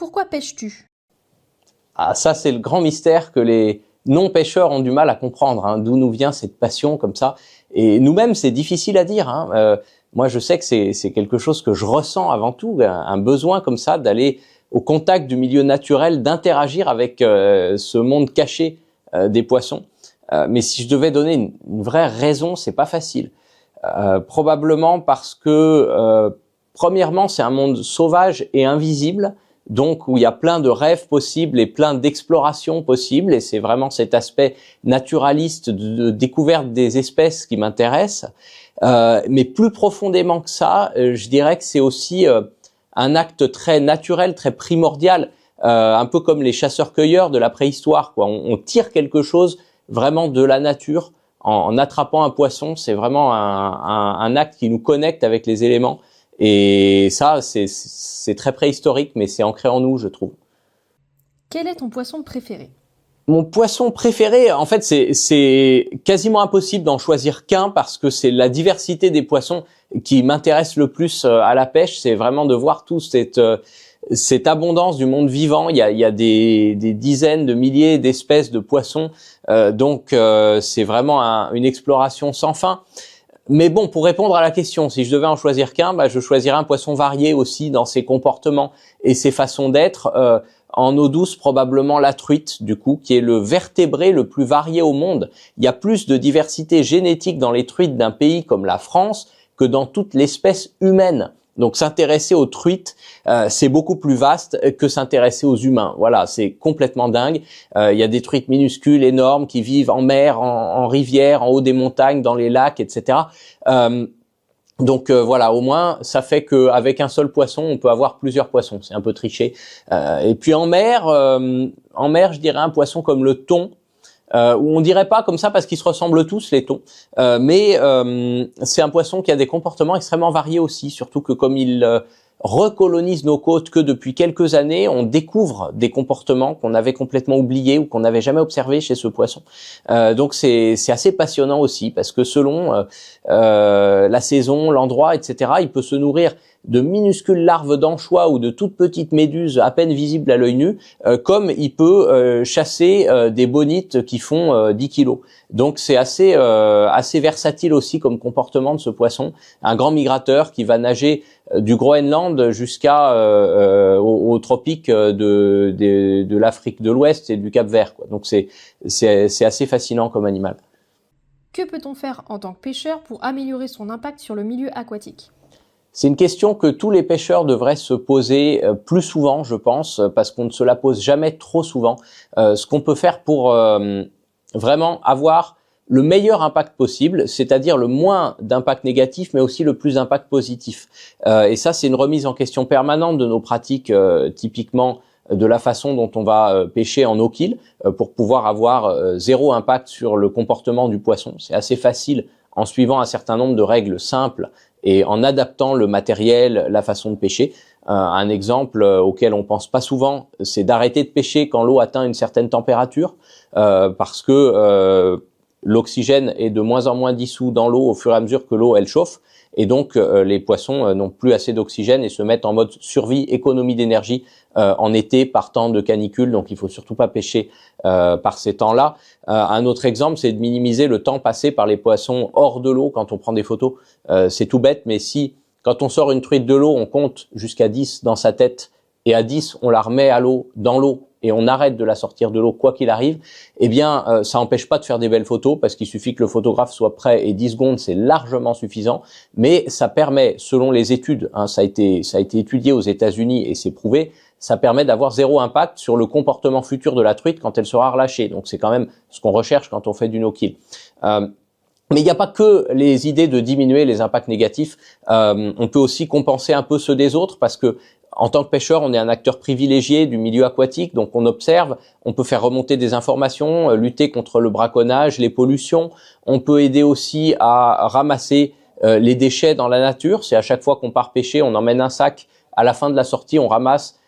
Pourquoi pêches-tu? Ah, ça, c'est le grand mystère que les non-pêcheurs ont du mal à comprendre, hein, d'où nous vient cette passion comme ça. Et nous-mêmes, c'est difficile à dire. Moi, je sais que c'est quelque chose que je ressens avant tout, un besoin comme ça d'aller au contact du milieu naturel, d'interagir avec ce monde caché des poissons. Mais si je devais donner une vraie raison, c'est pas facile. Probablement parce que, premièrement, c'est un monde sauvage et invisible, donc où il y a plein de rêves possibles et plein d'explorations possibles, et c'est vraiment cet aspect naturaliste de découverte des espèces qui m'intéresse. Mais plus profondément que ça, je dirais que c'est aussi un acte très naturel, très primordial, un peu comme les chasseurs-cueilleurs de la préhistoire, quoi. On tire quelque chose vraiment de la nature en attrapant un poisson. C'est vraiment un acte qui nous connecte avec les éléments. Et ça, c'est très préhistorique, mais c'est ancré en nous, je trouve. Quel est ton poisson préféré? Mon poisson préféré, en fait, c'est quasiment impossible d'en choisir qu'un parce que c'est la diversité des poissons qui m'intéresse le plus à la pêche. C'est vraiment de voir toute cette abondance du monde vivant. Il y a des dizaines de milliers d'espèces de poissons, donc c'est vraiment une exploration sans fin. Mais bon, pour répondre à la question, si je devais en choisir qu'un, je choisirais un poisson varié aussi dans ses comportements et ses façons d'être. En eau douce, probablement la truite, du coup, qui est le vertébré le plus varié au monde. Il y a plus de diversité génétique dans les truites d'un pays comme la France que dans toute l'espèce humaine. Donc s'intéresser aux truites, c'est beaucoup plus vaste que s'intéresser aux humains. Voilà, c'est complètement dingue. Il y a des truites minuscules, énormes, qui vivent en mer, en rivière, en haut des montagnes, dans les lacs, etc. Donc voilà, au moins ça fait qu'avec un seul poisson, on peut avoir plusieurs poissons. C'est un peu triché. Et puis en mer, je dirais un poisson comme le thon. Où on dirait pas comme ça parce qu'ils se ressemblent tous les thons, mais c'est un poisson qui a des comportements extrêmement variés aussi, surtout que comme il recolonise nos côtes que depuis quelques années, on découvre des comportements qu'on avait complètement oubliés ou qu'on n'avait jamais observés chez ce poisson. Donc c'est assez passionnant aussi parce que selon la saison, l'endroit, etc., il peut se nourrir de minuscules larves d'anchois ou de toutes petites méduses à peine visibles à l'œil nu, comme il peut chasser des bonites qui font 10 kilos. Donc c'est assez versatile aussi comme comportement de ce poisson. Un grand migrateur qui va nager du Groenland jusqu'à aux tropiques de l'Afrique de l'Ouest et du Cap-Vert, quoi. Donc c'est assez fascinant comme animal. Que peut-on faire en tant que pêcheur pour améliorer son impact sur le milieu aquatique? C'est une question que tous les pêcheurs devraient se poser plus souvent, je pense, parce qu'on ne se la pose jamais trop souvent. Ce qu'on peut faire pour vraiment avoir le meilleur impact possible, c'est-à-dire le moins d'impact négatif, mais aussi le plus d'impact positif. Et ça, c'est une remise en question permanente de nos pratiques, typiquement de la façon dont on va pêcher en eau-kill, pour pouvoir avoir zéro impact sur le comportement du poisson. C'est assez facile en suivant un certain nombre de règles simples et en adaptant le matériel, la façon de pêcher. Un exemple auquel on pense pas souvent, c'est d'arrêter de pêcher quand l'eau atteint une certaine température, parce que l'oxygène est de moins en moins dissous dans l'eau au fur et à mesure que l'eau elle chauffe, et donc les poissons n'ont plus assez d'oxygène et se mettent en mode survie, économie d'énergie en été par temps de canicule. Donc il faut surtout pas pêcher par ces temps-là. Un autre exemple, c'est de minimiser le temps passé par les poissons hors de l'eau quand on prend des photos. C'est tout bête, mais si quand on sort une truite de l'eau, on compte jusqu'à 10 dans sa tête, et à 10, on la remet à l'eau, dans l'eau, et on arrête de la sortir de l'eau quoi qu'il arrive, eh bien, ça n'empêche pas de faire des belles photos, parce qu'il suffit que le photographe soit prêt, et 10 secondes, c'est largement suffisant, mais ça permet, selon les études, ça a été étudié aux États-Unis, et c'est prouvé, ça permet d'avoir zéro impact sur le comportement futur de la truite quand elle sera relâchée. Donc c'est quand même ce qu'on recherche quand on fait du no-kill. Mais il n'y a pas que les idées de diminuer les impacts négatifs. On peut aussi compenser un peu ceux des autres parce que en tant que pêcheur, on est un acteur privilégié du milieu aquatique, donc on observe, on peut faire remonter des informations, lutter contre le braconnage, les pollutions. On peut aider aussi à ramasser les déchets dans la nature. C'est à chaque fois qu'on part pêcher, on emmène un sac. À la fin de la sortie, on ramasse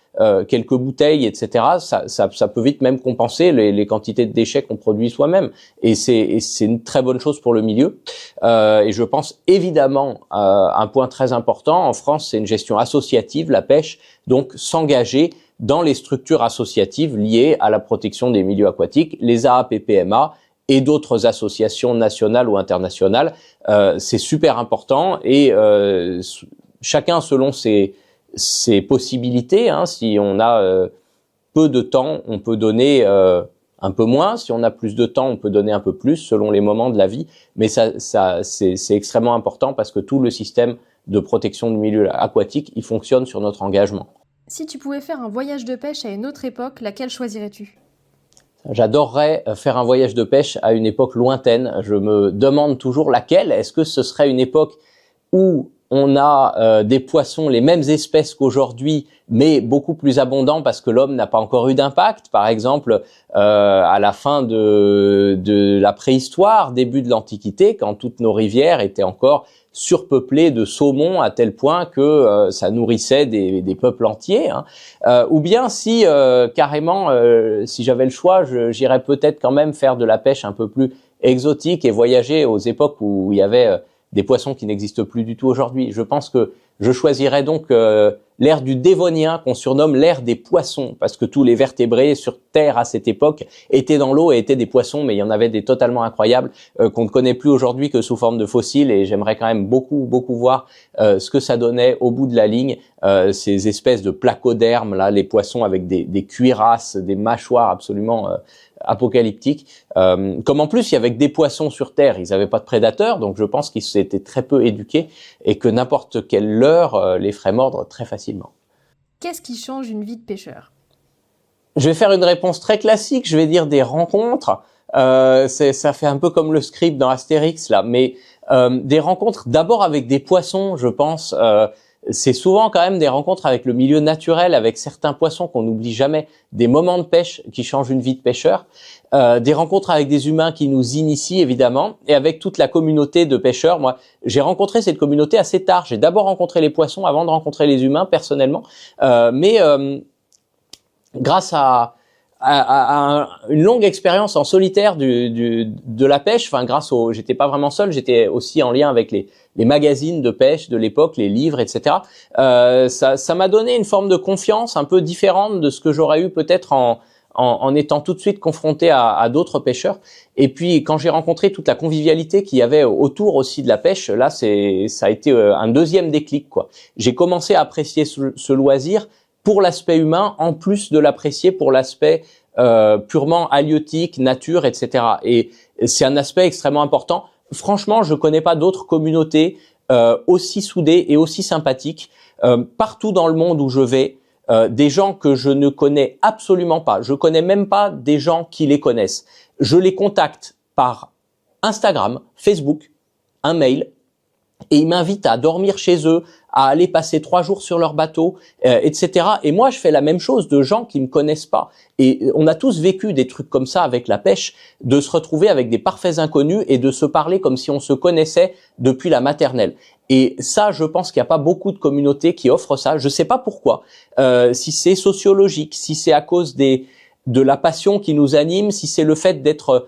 quelques bouteilles, etc. Ça peut vite même compenser les quantités de déchets qu'on produit soi-même. Et c'est une très bonne chose pour le milieu. Et je pense évidemment un point très important. En France, c'est une gestion associative, la pêche. Donc s'engager dans les structures associatives liées à la protection des milieux aquatiques, les AAPPMA et d'autres associations nationales ou internationales. C'est super important et chacun selon ses possibilités. Si on a peu de temps, on peut donner un peu moins. Si on a plus de temps, on peut donner un peu plus selon les moments de la vie. Mais c'est extrêmement important parce que tout le système de protection du milieu aquatique, il fonctionne sur notre engagement. Si tu pouvais faire un voyage de pêche à une autre époque, laquelle choisirais-tu? J'adorerais faire un voyage de pêche à une époque lointaine. Je me demande toujours laquelle. Est-ce que ce serait une époque où on a des poissons, les mêmes espèces qu'aujourd'hui, mais beaucoup plus abondants parce que l'homme n'a pas encore eu d'impact. Par exemple, à la fin de la préhistoire, début de l'Antiquité, quand toutes nos rivières étaient encore surpeuplées de saumons à tel point que ça nourrissait des peuples entiers. Ou bien si carrément, si j'avais le choix, j'irais peut-être quand même faire de la pêche un peu plus exotique et voyager aux époques où il y avait des poissons qui n'existent plus du tout aujourd'hui. Je pense que je choisirais donc l'ère du Dévonien, qu'on surnomme l'ère des poissons, parce que tous les vertébrés sur Terre à cette époque étaient dans l'eau et étaient des poissons, mais il y en avait des totalement incroyables qu'on ne connaît plus aujourd'hui que sous forme de fossiles, et j'aimerais quand même beaucoup voir ce que ça donnait au bout de la ligne, ces espèces de placodermes, là, les poissons avec des cuirasses, des mâchoires absolument apocalyptiques. Comme en plus il y avait que des poissons sur Terre, ils n'avaient pas de prédateurs, donc je pense qu'ils s'étaient très peu éduqués et que n'importe quelle leurre les ferait mordre très facilement. Qu'est-ce qui change une vie de pêcheur? Je vais faire une réponse très classique, je vais dire des rencontres. Ça fait un peu comme le script dans Astérix là, mais des rencontres d'abord avec des poissons, je pense. C'est souvent quand même des rencontres avec le milieu naturel, avec certains poissons qu'on n'oublie jamais, des moments de pêche qui changent une vie de pêcheur, des rencontres avec des humains qui nous initient évidemment, et avec toute la communauté de pêcheurs. Moi, j'ai rencontré cette communauté assez tard. J'ai d'abord rencontré les poissons avant de rencontrer les humains personnellement, mais grâce à une longue expérience en solitaire de la pêche, j'étais pas vraiment seul, j'étais aussi en lien avec les magazines de pêche de l'époque, les livres, etc. Ça m'a donné une forme de confiance un peu différente de ce que j'aurais eu peut-être en étant tout de suite confronté à d'autres pêcheurs. Et puis quand j'ai rencontré toute la convivialité qu'il y avait autour aussi de la pêche, là ça a été un deuxième déclic, quoi. J'ai commencé à apprécier ce loisir pour l'aspect humain, en plus de l'apprécier pour l'aspect purement halieutique, nature, etc. Et c'est un aspect extrêmement important. Franchement, je connais pas d'autres communautés aussi soudées et aussi sympathiques. Partout dans le monde où je vais, des gens que je ne connais absolument pas. Je connais même pas des gens qui les connaissent. Je les contacte par Instagram, Facebook, un mail, et ils m'invitent à dormir chez eux, à aller passer 3 jours sur leur bateau, etc. Et moi, je fais la même chose de gens qui me connaissent pas. Et on a tous vécu des trucs comme ça avec la pêche, de se retrouver avec des parfaits inconnus et de se parler comme si on se connaissait depuis la maternelle. Et ça, je pense qu'il n'y a pas beaucoup de communautés qui offrent ça. Je sais pas pourquoi. Si c'est sociologique, si c'est à cause de la passion qui nous anime, si c'est le fait d'être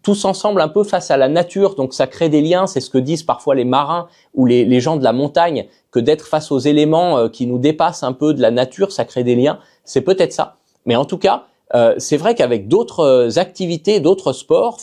tous ensemble un peu face à la nature, donc ça crée des liens, c'est ce que disent parfois les marins ou les gens de la montagne, que d'être face aux éléments qui nous dépassent un peu de la nature, ça crée des liens, c'est peut-être ça. Mais en tout cas, c'est vrai qu'avec d'autres activités, d'autres sports,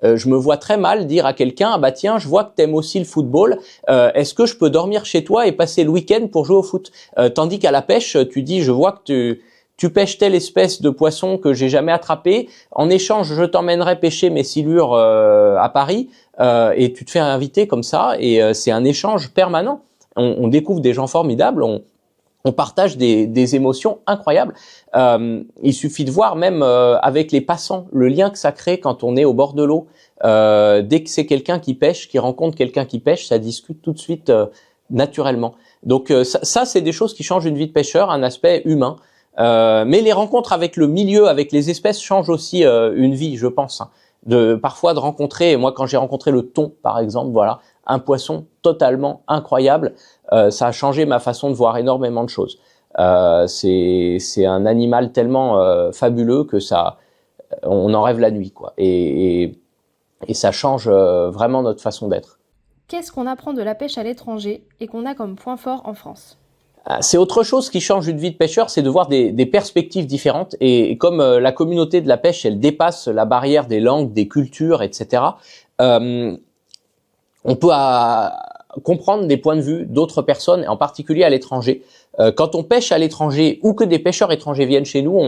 je me vois très mal dire à quelqu'un, ah bah tiens, je vois que t'aimes aussi le football, est-ce que je peux dormir chez toi et passer le week-end pour jouer au foot? Tandis qu'à la pêche, tu dis, je vois que tu pêches telle espèce de poisson que j'ai jamais attrapé. En échange, je t'emmènerai pêcher mes silures à Paris et tu te fais inviter comme ça. Et c'est un échange permanent. On découvre des gens formidables. On partage des émotions incroyables. Il suffit de voir même avec les passants le lien que ça crée quand on est au bord de l'eau. Dès que c'est quelqu'un qui pêche, qui rencontre quelqu'un qui pêche, ça discute tout de suite naturellement. Donc ça c'est des choses qui changent une vie de pêcheur, un aspect humain. Mais les rencontres avec le milieu, avec les espèces changent aussi une vie, je pense. Parfois de rencontrer, moi quand j'ai rencontré le thon par exemple, voilà, un poisson totalement incroyable, ça a changé ma façon de voir énormément de choses. C'est un animal tellement fabuleux que on en rêve la nuit, quoi. Et ça change vraiment notre façon d'être. Qu'est-ce qu'on apprend de la pêche à l'étranger et qu'on a comme point fort en France? C'est autre chose qui change une vie de pêcheur, c'est de voir des perspectives différentes. Et comme la communauté de la pêche, elle dépasse la barrière des langues, des cultures, etc., on peut comprendre des points de vue d'autres personnes, en particulier à l'étranger. Quand on pêche à l'étranger ou que des pêcheurs étrangers viennent chez nous,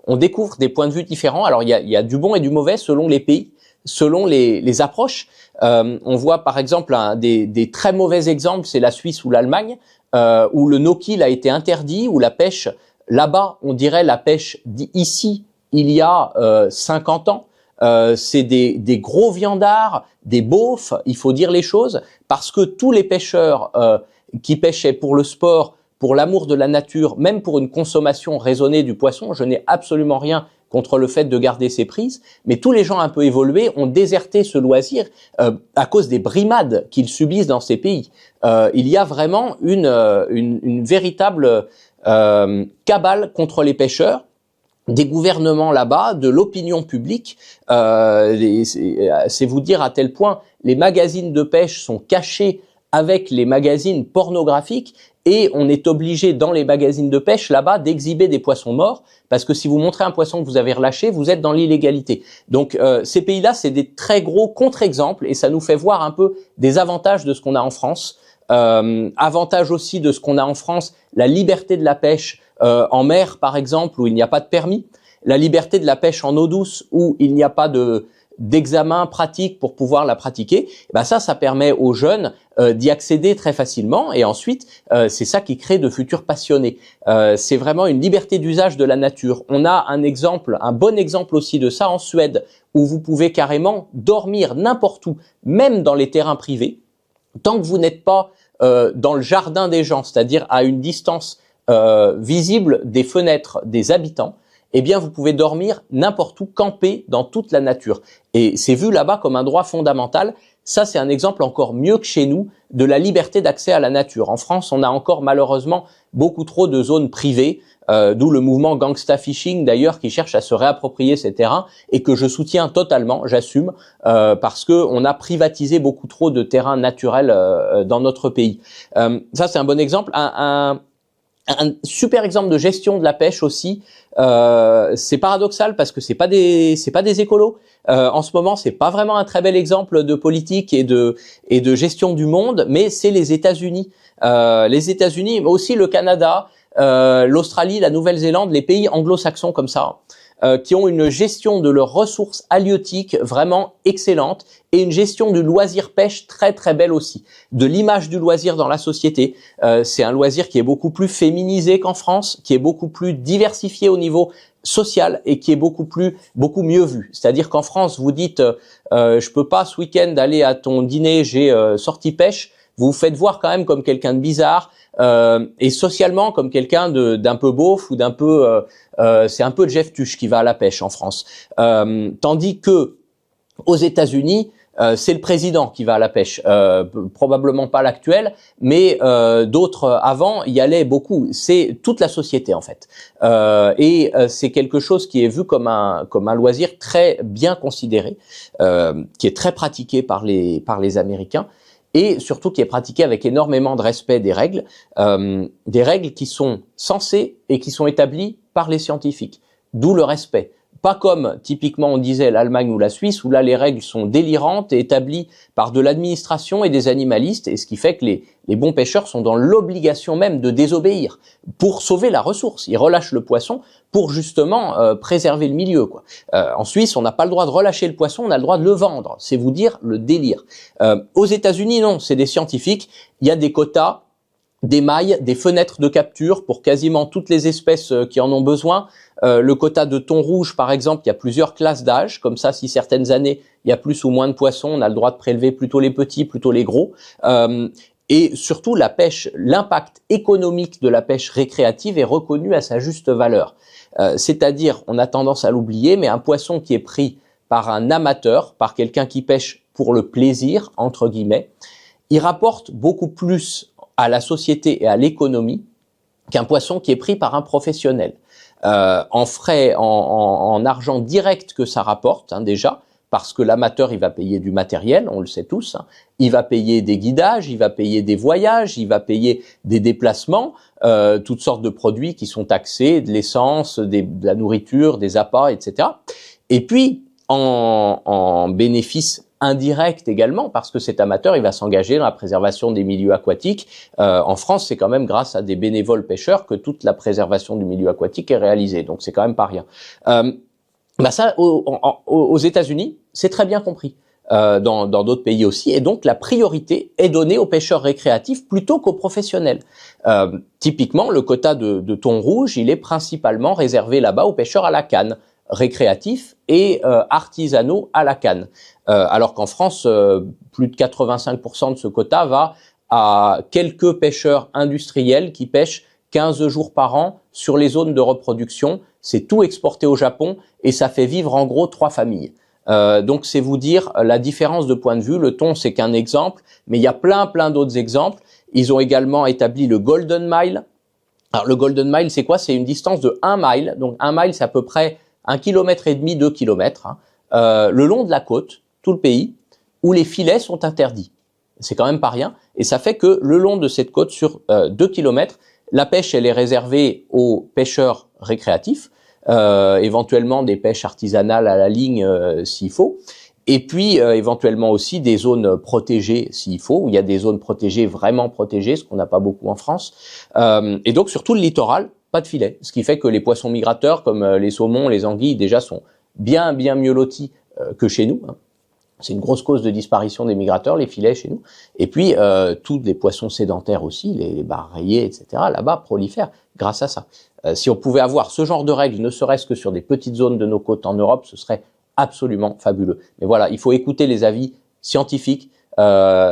on découvre des points de vue différents. Alors il y a du bon et du mauvais selon les pays, selon les approches. On voit par exemple des très mauvais exemples, c'est la Suisse ou l'Allemagne, où le no-kill a été interdit, où la pêche là-bas, on dirait la pêche ici il y a 50 ans. C'est des gros viandards, des beaufs, il faut dire les choses, parce que tous les pêcheurs qui pêchaient pour le sport, pour l'amour de la nature, même pour une consommation raisonnée du poisson, je n'ai absolument rien contre le fait de garder ses prises, mais tous les gens un peu évolués ont déserté ce loisir à cause des brimades qu'ils subissent dans ces pays. Il y a vraiment une véritable cabale contre les pêcheurs, des gouvernements là-bas, de l'opinion publique. C'est vous dire à tel point les magazines de pêche sont cachés avec les magazines pornographiques et on est obligé dans les magazines de pêche là-bas d'exhiber des poissons morts parce que si vous montrez un poisson que vous avez relâché, vous êtes dans l'illégalité. Donc ces pays-là, c'est des très gros contre-exemples et ça nous fait voir un peu des avantages de ce qu'on a en France. Avantage aussi de ce qu'on a en France, la liberté de la pêche en mer par exemple où il n'y a pas de permis, la liberté de la pêche en eau douce où il n'y a pas d'examen pratique pour pouvoir la pratiquer. Ben ça permet aux jeunes d'y accéder très facilement et ensuite c'est ça qui crée de futurs passionnés. C'est vraiment une liberté d'usage de la nature. On a un bon exemple aussi de ça en Suède où vous pouvez carrément dormir n'importe où, même dans les terrains privés, tant que vous n'êtes pas dans le jardin des gens, c'est-à-dire à une distance visible des fenêtres des habitants, eh bien vous pouvez dormir n'importe où, camper dans toute la nature. Et c'est vu là-bas comme un droit fondamental. Ça, c'est un exemple encore mieux que chez nous de la liberté d'accès à la nature. En France, on a encore malheureusement beaucoup trop de zones privées, d'où le mouvement gangsta fishing d'ailleurs qui cherche à se réapproprier ces terrains et que je soutiens totalement, j'assume, parce que on a privatisé beaucoup trop de terrains naturels dans notre pays. Ça, c'est un bon exemple. Un super exemple de gestion de la pêche aussi. C'est paradoxal parce que c'est pas des écolos. En ce moment, c'est pas vraiment un très bel exemple de politique et de gestion du monde, mais c'est les États-Unis. Les États-Unis, mais aussi le Canada, l'Australie, la Nouvelle-Zélande, les pays anglo-saxons comme ça, qui ont une gestion de leurs ressources halieutiques vraiment excellente et une gestion du loisir pêche très très belle aussi. De l'image du loisir dans la société, c'est un loisir qui est beaucoup plus féminisé qu'en France, qui est beaucoup plus diversifié au niveau social et qui est beaucoup mieux vu. C'est-à-dire qu'en France, vous dites je peux pas ce week-end aller à ton dîner, j'ai sorti pêche, vous vous faites voir quand même comme quelqu'un de bizarre et socialement comme quelqu'un d'un peu beauf ou d'un peu c'est un peu Jeff Tuch qui va à la pêche en France. Tandis que aux États-Unis, c'est le président qui va à la pêche, probablement pas l'actuel, mais d'autres avant y allaient beaucoup. C'est toute la société en fait, et c'est quelque chose qui est vu comme un loisir très bien considéré, qui est très pratiqué par les Américains. Et surtout qui est pratiqué avec énormément de respect des règles qui sont censées et qui sont établies par les scientifiques. D'où le respect. Pas comme typiquement on disait l'Allemagne ou la Suisse où là les règles sont délirantes et établies par de l'administration et des animalistes et ce qui fait que les bons pêcheurs sont dans l'obligation même de désobéir pour sauver la ressource. Ils relâchent le poisson pour justement préserver le milieu, quoi. En Suisse, on n'a pas le droit de relâcher le poisson, on a le droit de le vendre. C'est vous dire le délire. Aux États-Unis, non, c'est des scientifiques. Il y a des quotas, des mailles, des fenêtres de capture pour quasiment toutes les espèces qui en ont besoin. Le quota de thon rouge, par exemple, il y a plusieurs classes d'âge. Comme ça, si certaines années, il y a plus ou moins de poissons, on a le droit de prélever plutôt les petits, plutôt les gros. Et surtout, la pêche, l'impact économique de la pêche récréative est reconnu à sa juste valeur. C'est-à-dire, on a tendance à l'oublier, mais un poisson qui est pris par un amateur, par quelqu'un qui pêche pour le plaisir, entre guillemets, il rapporte beaucoup plus à la société et à l'économie qu'un poisson qui est pris par un professionnel. En frais, en argent direct que ça rapporte, déjà, parce que l'amateur, il va payer du matériel, on le sait tous, hein. Il va payer des guidages, il va payer des voyages, il va payer des déplacements, toutes sortes de produits qui sont taxés, de l'essence, de la nourriture, des appâts, etc. Et puis, en bénéfice indirect également, parce que cet amateur, il va s'engager dans la préservation des milieux aquatiques. En France, c'est quand même grâce à des bénévoles pêcheurs que toute la préservation du milieu aquatique est réalisée, donc c'est quand même pas rien. Ça, aux États-Unis, c'est très bien compris. Dans d'autres pays aussi, et donc la priorité est donnée aux pêcheurs récréatifs plutôt qu'aux professionnels. Typiquement, le quota de thon rouge, il est principalement réservé là-bas aux pêcheurs à la canne, récréatifs et artisanaux à la canne. Alors qu'en France, plus de 85% de ce quota va à quelques pêcheurs industriels qui pêchent 15 jours par an sur les zones de reproduction. C'est tout exporté au Japon et ça fait vivre en gros 3 familles. Donc c'est vous dire la différence de point de vue. Le thon, c'est qu'un exemple, mais il y a plein d'autres exemples. Ils ont également établi le Golden Mile. Alors le Golden Mile, c'est quoi? C'est une distance de 1 mile. Donc 1 mile, c'est à peu près 1,5 km, 2 km, hein, le long de la côte, tout le pays, où les filets sont interdits. C'est quand même pas rien. Et ça fait que le long de cette côte, sur 2 km, la pêche, elle est réservée aux pêcheurs récréatifs, éventuellement des pêches artisanales à la ligne s'il faut, et puis éventuellement aussi des zones protégées s'il faut, où il y a des zones protégées vraiment protégées, ce qu'on n'a pas beaucoup en France, et donc surtout le littoral, pas de filet, ce qui fait que les poissons migrateurs comme les saumons, les anguilles déjà sont bien mieux lotis que chez nous, hein. C'est une grosse cause de disparition des migrateurs, les filets chez nous. Et puis, tous les poissons sédentaires aussi, les barres rayées, etc., là-bas, prolifèrent grâce à ça. Si on pouvait avoir ce genre de règles, ne serait-ce que sur des petites zones de nos côtes en Europe, ce serait absolument fabuleux. Mais voilà, il faut écouter les avis scientifiques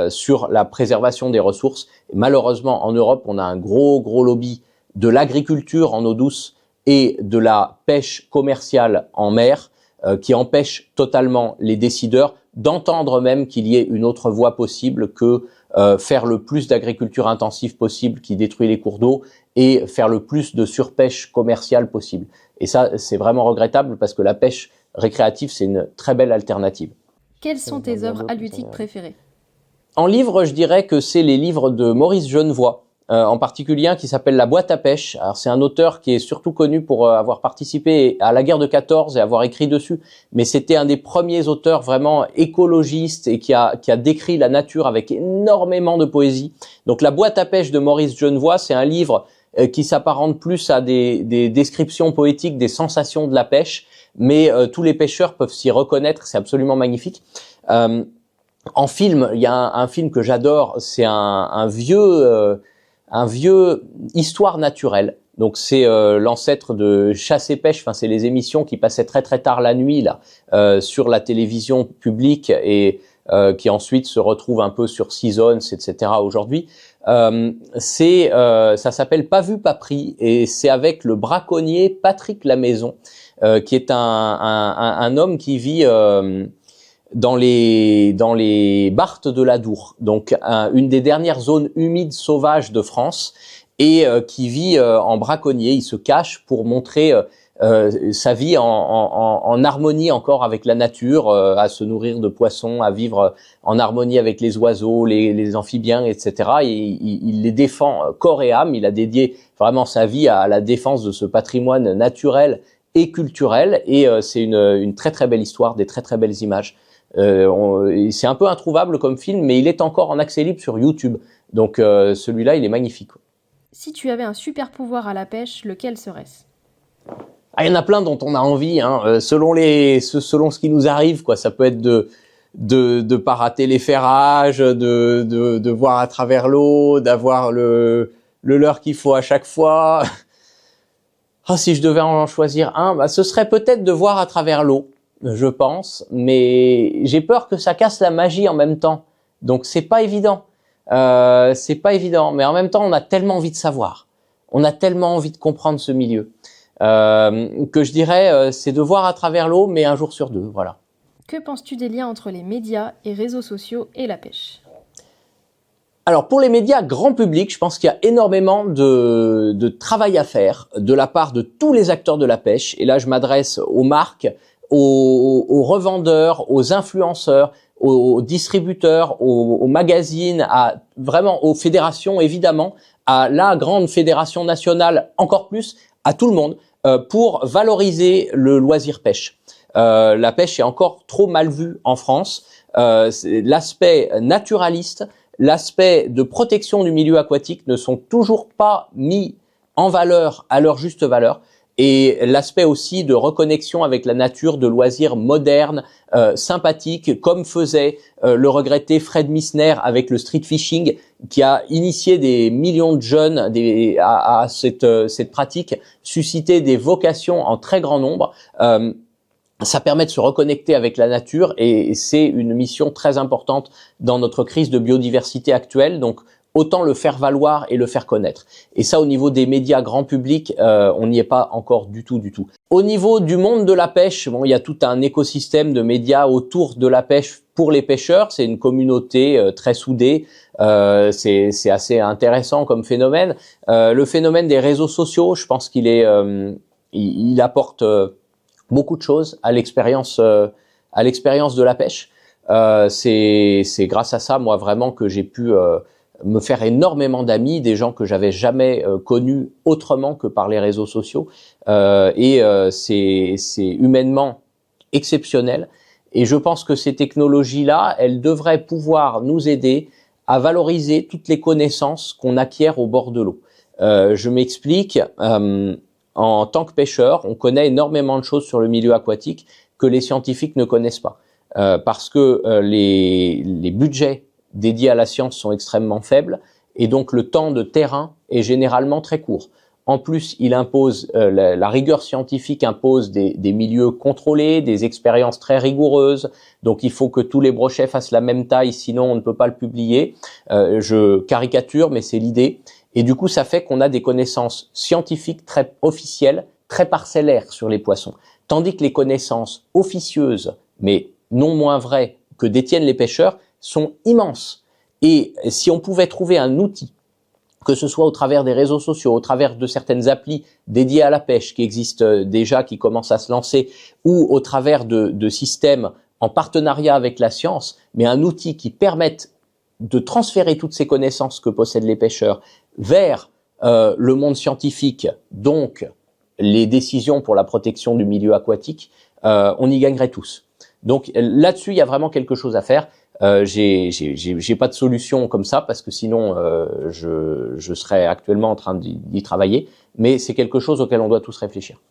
sur la préservation des ressources. Et malheureusement, en Europe, on a un gros lobby de l'agriculture en eau douce et de la pêche commerciale en mer qui empêche totalement les décideurs d'entendre même qu'il y ait une autre voie possible que faire le plus d'agriculture intensive possible qui détruit les cours d'eau et faire le plus de surpêche commerciale possible. Et ça, c'est vraiment regrettable parce que la pêche récréative, c'est une très belle alternative. Quelles sont tes œuvres halieutiques préférées? En livre, je dirais que c'est les livres de Maurice Genevoix, en particulier un qui s'appelle La boîte à pêche. Alors c'est un auteur qui est surtout connu pour avoir participé à la guerre de 14 et avoir écrit dessus, mais c'était un des premiers auteurs vraiment écologistes et qui a décrit la nature avec énormément de poésie. Donc La boîte à pêche de Maurice Genevoix, c'est un livre qui s'apparente plus à des descriptions poétiques des sensations de la pêche, mais tous les pêcheurs peuvent s'y reconnaître, c'est absolument magnifique. En film, il y a un film que j'adore, c'est un vieux Histoire naturelle. Donc c'est l'ancêtre de Chasse et pêche. Enfin, c'est les émissions qui passaient très tard la nuit là sur la télévision publique et qui ensuite se retrouvent un peu sur Seasons, etc. aujourd'hui. Ça s'appelle Pas vu pas pris et c'est avec le braconnier Patrick Lamaison qui est un homme qui vit dans les barthes de l'Adour, donc une des dernières zones humides sauvages de France, et qui vit en braconnier. Il se cache pour montrer sa vie en harmonie encore avec la nature, à se nourrir de poissons, à vivre en harmonie avec les oiseaux, les amphibiens, etc. Et il les défend corps et âme. Il a dédié vraiment sa vie à la défense de ce patrimoine naturel et culturel, et c'est une très belle histoire, des très belles images. C'est un peu introuvable comme film, mais il est encore en accès libre sur YouTube. Donc celui-là, il est magnifique. Si tu avais un super pouvoir à la pêche, lequel serait-ce? Il y en a plein dont on a envie, hein, selon ce qui nous arrive, quoi. Ça peut être de pas rater les ferrages, de voir à travers l'eau, d'avoir le leurre qu'il faut à chaque fois. Si je devais en choisir un, ce serait peut-être de voir à travers l'eau, je pense, mais j'ai peur que ça casse la magie en même temps. Donc c'est pas évident. C'est pas évident, mais en même temps, on a tellement envie de savoir. On a tellement envie de comprendre ce milieu. Que je dirais, c'est de voir à travers l'eau, mais un jour sur deux, voilà. Que penses-tu des liens entre les médias et réseaux sociaux et la pêche? Alors pour les médias grand public, je pense qu'il y a énormément de travail à faire de la part de tous les acteurs de la pêche. Et là, je m'adresse aux marques, aux revendeurs, aux influenceurs, aux distributeurs, aux magazines, vraiment aux fédérations évidemment, à la grande fédération nationale encore plus, à tout le monde, pour valoriser le loisir pêche. La pêche est encore trop mal vue en France. L'aspect naturaliste, l'aspect de protection du milieu aquatique ne sont toujours pas mis en valeur à leur juste valeur. Et l'aspect aussi de reconnexion avec la nature, de loisirs modernes, sympathiques, comme faisait le regretté Fred Misner avec le street fishing, qui a initié des millions de jeunes à cette pratique, suscité des vocations en très grand nombre. Ça permet de se reconnecter avec la nature et c'est une mission très importante dans notre crise de biodiversité actuelle. Donc, autant le faire valoir et le faire connaître. Et ça, au niveau des médias grand public, on n'y est pas encore du tout. Au niveau du monde de la pêche, bon, il y a tout un écosystème de médias autour de la pêche pour les pêcheurs. C'est une communauté très soudée. C'est assez intéressant comme phénomène. Le phénomène des réseaux sociaux, je pense qu'il est, il apporte beaucoup de choses à l'expérience de la pêche. C'est grâce à ça, moi, vraiment, que j'ai pu me faire énormément d'amis, des gens que j'avais jamais connus autrement que par les réseaux sociaux. C'est humainement exceptionnel. Et je pense que ces technologies-là, elles devraient pouvoir nous aider à valoriser toutes les connaissances qu'on acquiert au bord de l'eau. Je m'explique. En tant que pêcheur, on connaît énormément de choses sur le milieu aquatique que les scientifiques ne connaissent pas. Parce que les budgets dédiés à la science sont extrêmement faibles et donc le temps de terrain est généralement très court. En plus, il impose la rigueur scientifique impose des milieux contrôlés, des expériences très rigoureuses. Donc, il faut que tous les brochets fassent la même taille, sinon on ne peut pas le publier. Je caricature, mais c'est l'idée. Et du coup, ça fait qu'on a des connaissances scientifiques très officielles, très parcellaires sur les poissons. Tandis que les connaissances officieuses, mais non moins vraies, que détiennent les pêcheurs, sont immenses. Et si on pouvait trouver un outil, que ce soit au travers des réseaux sociaux, au travers de certaines applis dédiées à la pêche qui existent déjà, qui commencent à se lancer, ou au travers de systèmes en partenariat avec la science, mais un outil qui permette de transférer toutes ces connaissances que possèdent les pêcheurs vers le monde scientifique, donc les décisions pour la protection du milieu aquatique, on y gagnerait tous. Donc là-dessus, il y a vraiment quelque chose à faire. J'ai pas de solution comme ça parce que sinon je serais actuellement en train d'y travailler, mais c'est quelque chose auquel on doit tous réfléchir.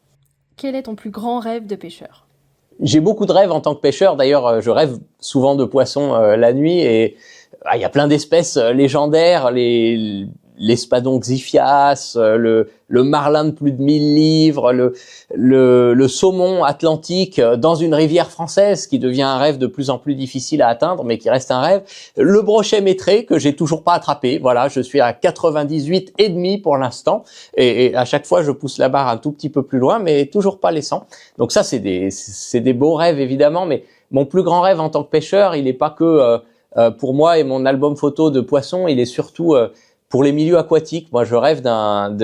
Quel est ton plus grand rêve de pêcheur? J'ai beaucoup de rêves en tant que pêcheur. D'ailleurs, je rêve souvent de poissons la nuit et il y a plein d'espèces légendaires, l'espadon xiphias, le marlin de plus de 1000 livres, le saumon atlantique dans une rivière française qui devient un rêve de plus en plus difficile à atteindre, mais qui reste un rêve. Le brochet maîtré que j'ai toujours pas attrapé. Voilà, je suis à 98,5 pour l'instant. Et à chaque fois, je pousse la barre un tout petit peu plus loin, mais toujours pas les 100. Donc ça, c'est des beaux rêves, évidemment, mais mon plus grand rêve en tant que pêcheur, il n'est pas que pour moi et mon album photo de poissons, il est surtout pour les milieux aquatiques. Moi, je rêve d'un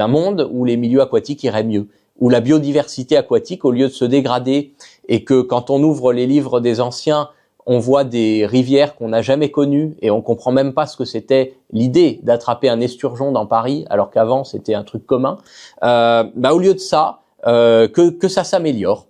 monde où les milieux aquatiques iraient mieux, où la biodiversité aquatique, au lieu de se dégrader, et que quand on ouvre les livres des anciens, on voit des rivières qu'on n'a jamais connues et on comprend même pas ce que c'était l'idée d'attraper un esturgeon dans Paris, alors qu'avant c'était un truc commun. Au lieu de ça, que ça s'améliore.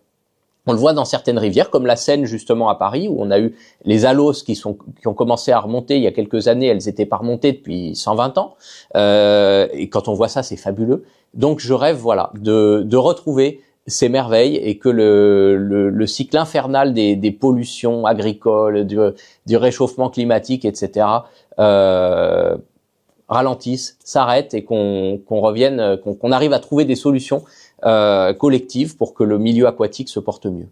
On le voit dans certaines rivières, comme la Seine justement à Paris, où on a eu les alos qui ont commencé à remonter il y a quelques années. Elles étaient pas remontées depuis 120 ans. Et quand on voit ça, c'est fabuleux. Donc je rêve, voilà, de retrouver ces merveilles et que le cycle infernal des pollutions agricoles, du réchauffement climatique, etc. Ralentisse, s'arrête et qu'on revienne, qu'on arrive à trouver des solutions collectives pour que le milieu aquatique se porte mieux.